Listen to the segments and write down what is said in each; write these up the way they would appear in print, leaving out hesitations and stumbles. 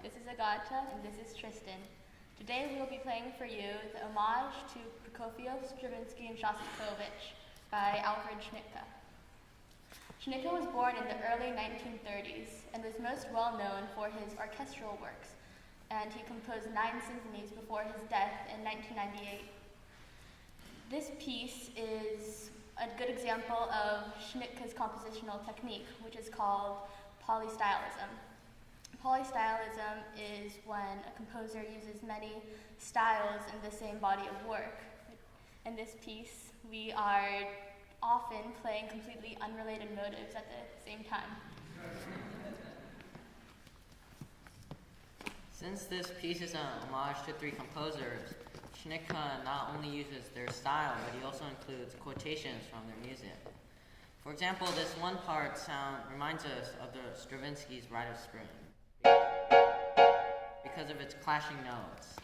this is Agata, and this is Tristan. Today we will be playing for you the Homage to Prokofiev, Stravinsky, and Shostakovich by Alfred Schnittke. Schnittke was born in the early 1930s and was most well known for his orchestral works, and he composed 9 symphonies before his death in 1998. This piece is a good example of Schnittke's compositional technique, which is called polystylism. Polystylism is when a composer uses many styles in the same body of work. In this piece, we are often playing completely unrelated motives at the same time. Since this piece is an homage to 3 composers, Schnittke not only uses their style, but he also includes quotations from their music. For example, this one part reminds us of the Stravinsky's Rite of Spring because of its clashing notes.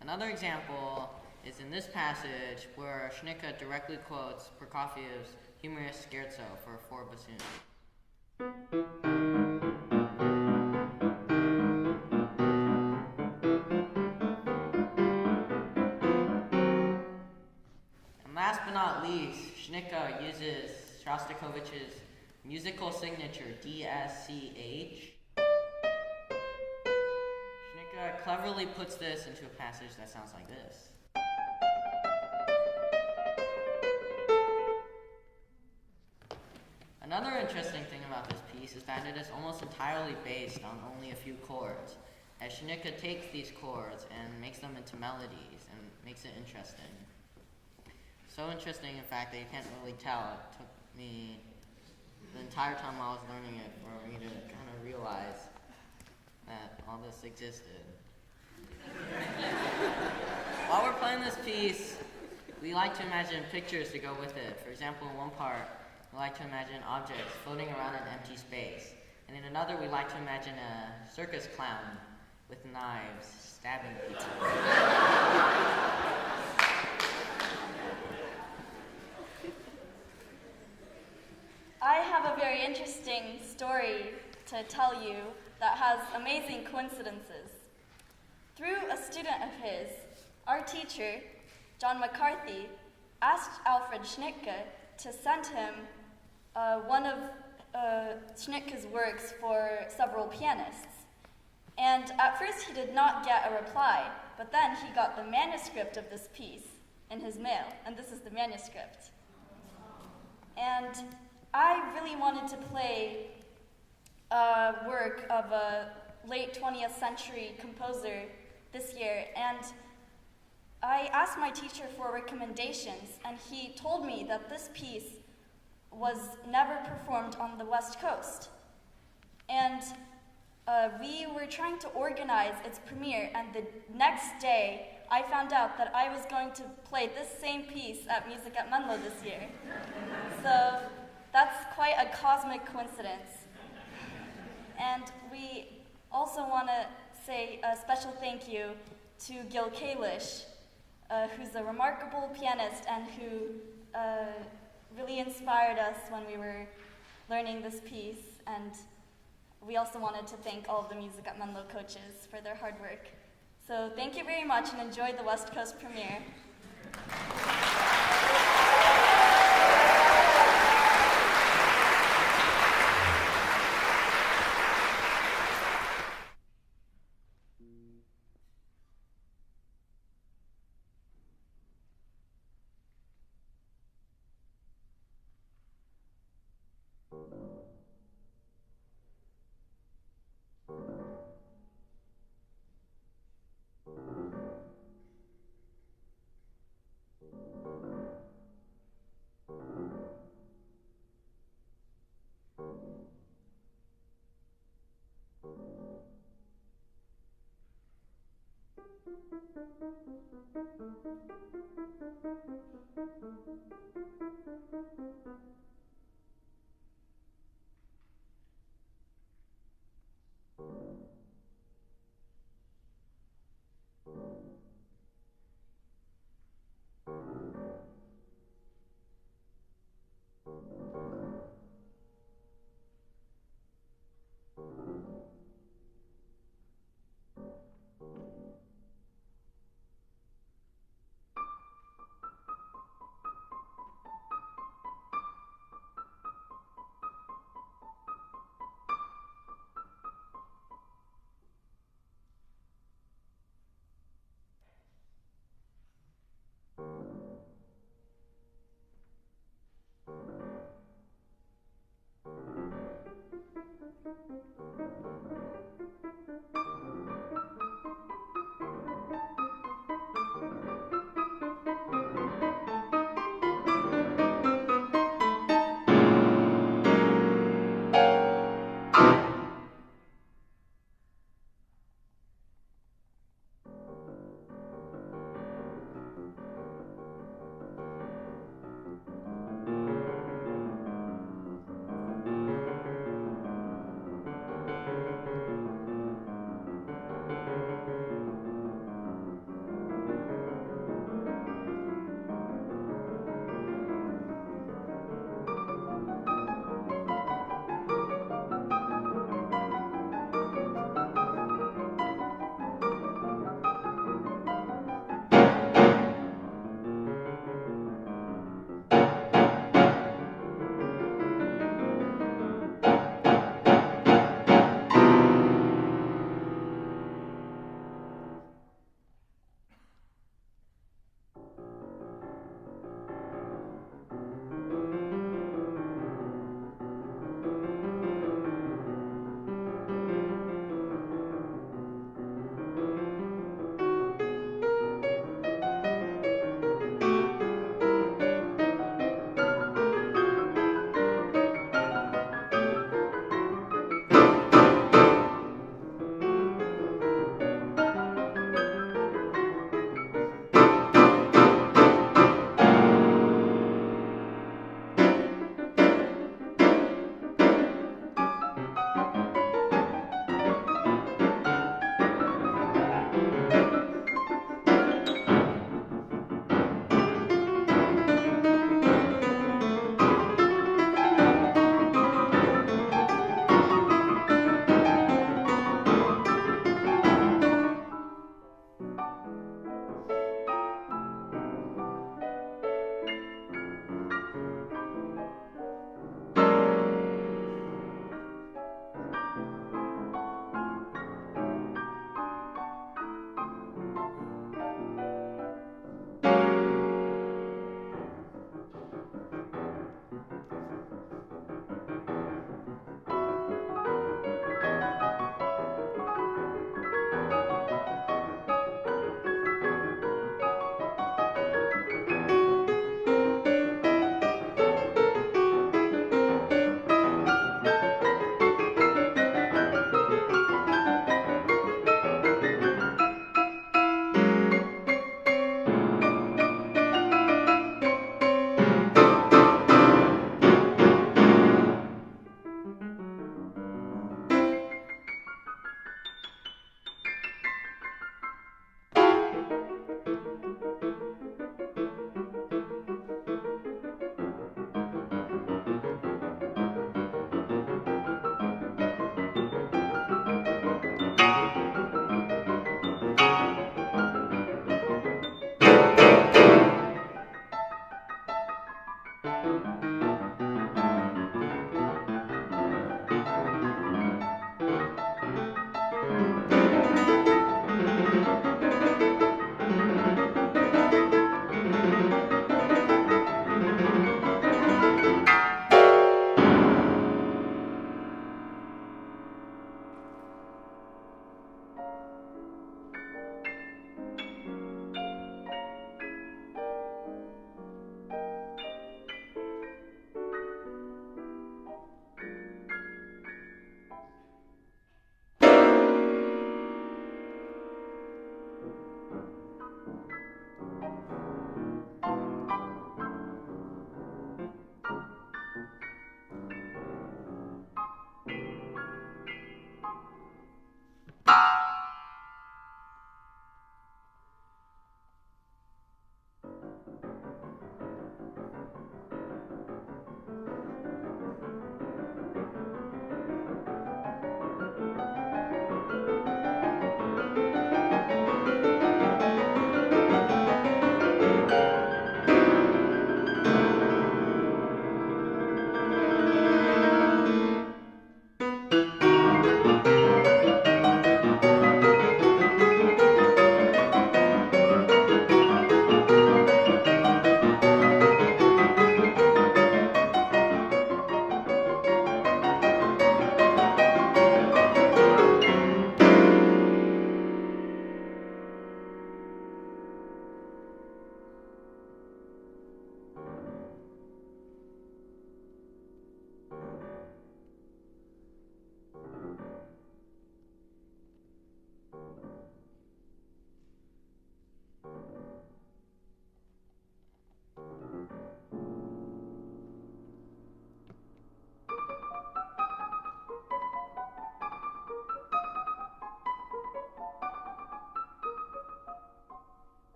Another example is in this passage where Schnittke directly quotes Prokofiev's humorous scherzo for 4 bassoons. Last but not least, Schnittke uses Shostakovich's musical signature, DSCH. Schnittke cleverly puts this into a passage that sounds like this. Another interesting thing about this piece is that it is almost entirely based on only a few chords, as Schnittke takes these chords and makes them into melodies and makes it interesting. So interesting, in fact, that you can't really tell. It took me the entire time I was learning it for me to kind of realize that all this existed. While we're playing this piece, we like to imagine pictures to go with it. For example, in one part, we like to imagine objects floating around an empty space. And in another, we like to imagine a circus clown with knives stabbing people. I have a very interesting story to tell you that has amazing coincidences. Through a student of his, our teacher, John McCarthy, asked Alfred Schnittke to send him one of Schnittke's works for several pianists. And at first he did not get a reply, but then he got the manuscript of this piece in his mail, and this is the manuscript. And I really wanted to play a work of a late 20th century composer this year, and I asked my teacher for recommendations, and he told me that this piece was never performed on the West Coast. And we were trying to organize its premiere, and the next day I found out that I was going to play this same piece at Music at Menlo this year. So that's quite a cosmic coincidence. And we also want to say a special thank you to Gil Kalish, who's a remarkable pianist and who really inspired us when we were learning this piece. And we also wanted to thank all of the Music at Menlo coaches for their hard work. So thank you very much and enjoy the West Coast premiere.